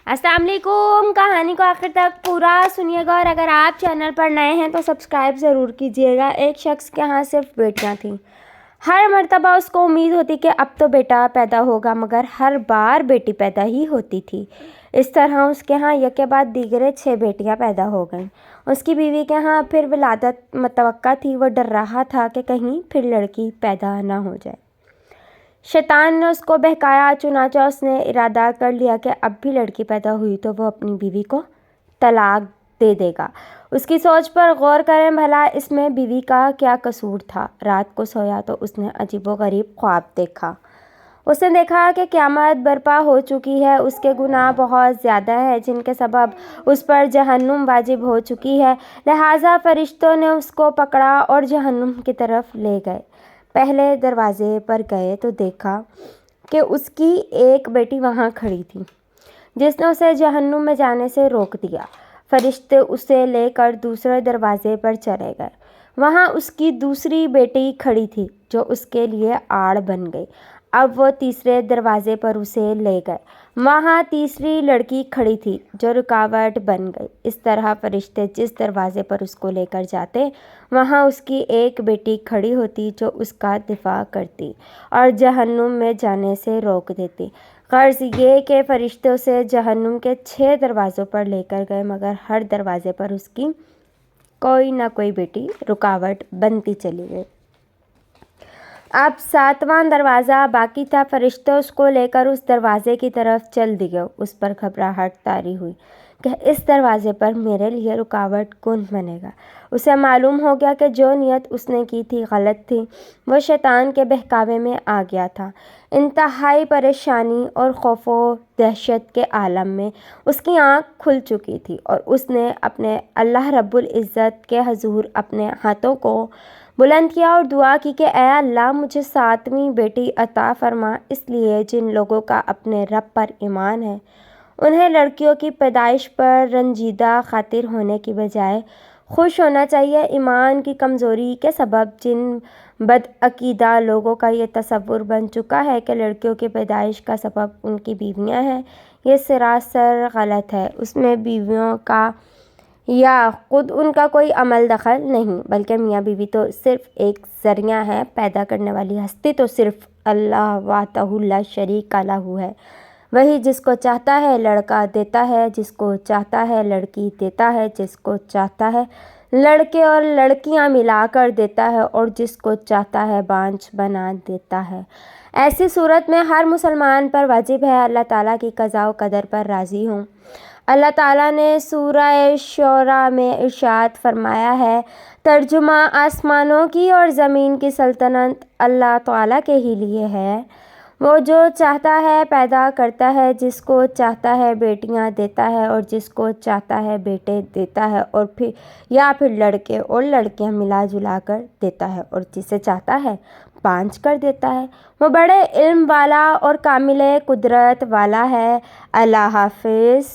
अस्सलाम वालेकुम। कहानी को आखिर तक पूरा सुनिएगा और अगर आप चैनल पर नए हैं तो सब्सक्राइब ज़रूर कीजिएगा। एक शख्स के यहाँ सिर्फ बेटियाँ थीं। हर मर्तबा उसको उम्मीद होती कि अब तो बेटा पैदा होगा, मगर हर बार बेटी पैदा ही होती थी। इस तरह उसके यहाँ यके बाद दीगरे 6 बेटियाँ पैदा हो गईं। उसकी बीवी के यहाँ फिर विलादत मुतवक्का थी। वो डर रहा था कि कहीं फिर लड़की पैदा ना हो जाए। शैतान ने उसको बहकाया, चुनाचा उसने इरादा कर लिया कि अब भी लड़की पैदा हुई तो वो अपनी बीवी को तलाक दे देगा। उसकी सोच पर गौर करें, भला इसमें बीवी का क्या कसूर था। रात को सोया तो उसने अजीबोगरीब ख्वाब देखा। उसने देखा कि क़यामत बर्पा हो चुकी है। उसके गुनाह बहुत ज़्यादा है जिनके सबब उस पर जहन्नुम वाजिब हो चुकी है। लिहाजा फरिश्तों ने उसको पकड़ा और जहन्नुम की तरफ ले गए। पहले दरवाजे पर गए तो देखा कि उसकी एक बेटी वहाँ खड़ी थी जिसने उसे जहन्नुम में जाने से रोक दिया। फरिश्ते उसे लेकर दूसरे दरवाजे पर चले गए। वहाँ उसकी दूसरी बेटी खड़ी थी जो उसके लिए आड़ बन गई। अब वो तीसरे दरवाजे पर उसे ले गए। वहाँ तीसरी लड़की खड़ी थी जो रुकावट बन गई। इस तरह फरिश्ते जिस दरवाजे पर उसको लेकर जाते वहाँ उसकी एक बेटी खड़ी होती जो उसका दिफा करती और जहन्नुम में जाने से रोक देती। गर्ज ये कि फरिश्ते उसे जहन्नुम के 6 दरवाज़ों पर लेकर गए, मगर हर दरवाजे पर उसकी कोई ना कोई बेटी रुकावट बनती चली गई। अब 7वां दरवाज़ा बाकी था। फरिश्ते उसको लेकर उस दरवाजे की तरफ चल दिए। उस पर घबराहट तारी हुई कि इस दरवाजे पर मेरे लिए रुकावट कौन बनेगा। उसे मालूम हो गया कि जो नियत उसने की थी गलत थी। वो शैतान के बहकावे में आ गया था। इंतहाई परेशानी और खौफ व दहशत के आलम में उसकी आँख खुल चुकी थी और उसने अपने अल्लाह रब्बुल इज़्ज़त के हजूर अपने हाथों को बुलंद किया और दुआ की कि ऐ अल्लाह मुझे 7वीं बेटी अता फरमा। इसलिए जिन लोगों का अपने रब पर ईमान है उन्हें लड़कियों की पैदाइश पर रंजीदा खातिर होने की बजाय खुश होना चाहिए। ईमान की कमज़ोरी के सबब जिन बदअकीदा लोगों का ये तसव्वुर बन चुका है कि लड़कियों की पैदाइश का सबब उनकी बीवियां हैं, ये सरासर गलत है। उसमें बीवियों का या खुद उनका कोई अमल दखल नहीं, बल्कि मियाँ बीवी तो सिर्फ़ एक ज़रिया है। पैदा करने वाली हस्ती तो सिर्फ़ अल्लाह वाहदहू ला शरीक लहू है। वही जिसको चाहता है लड़का देता है, जिसको चाहता है लड़की देता है, जिसको चाहता है लड़के और लड़कियां मिलाकर देता है और जिसको चाहता है बांझ बना देता है। ऐसी सूरत में हर मुसलमान पर वाजिब है अल्लाह ताला की क़ज़ा व क़दर पर राज़ी हों। अल्लाह ताला ने सूरह शूरा में इरशाद फरमाया है, तर्जुमा आसमानों की और ज़मीन की सल्तनत अल्लाह ताला के ही लिए है। वो जो चाहता है पैदा करता है, जिसको चाहता है बेटियां देता है और जिसको चाहता है बेटे देता है और फिर लड़के और लड़कियां मिला जुला कर देता है और जिसे चाहता है बांझ कर देता है। वो बड़े इल्म वाला और कामिल कुदरत वाला है। अल्लाह हाफिज़।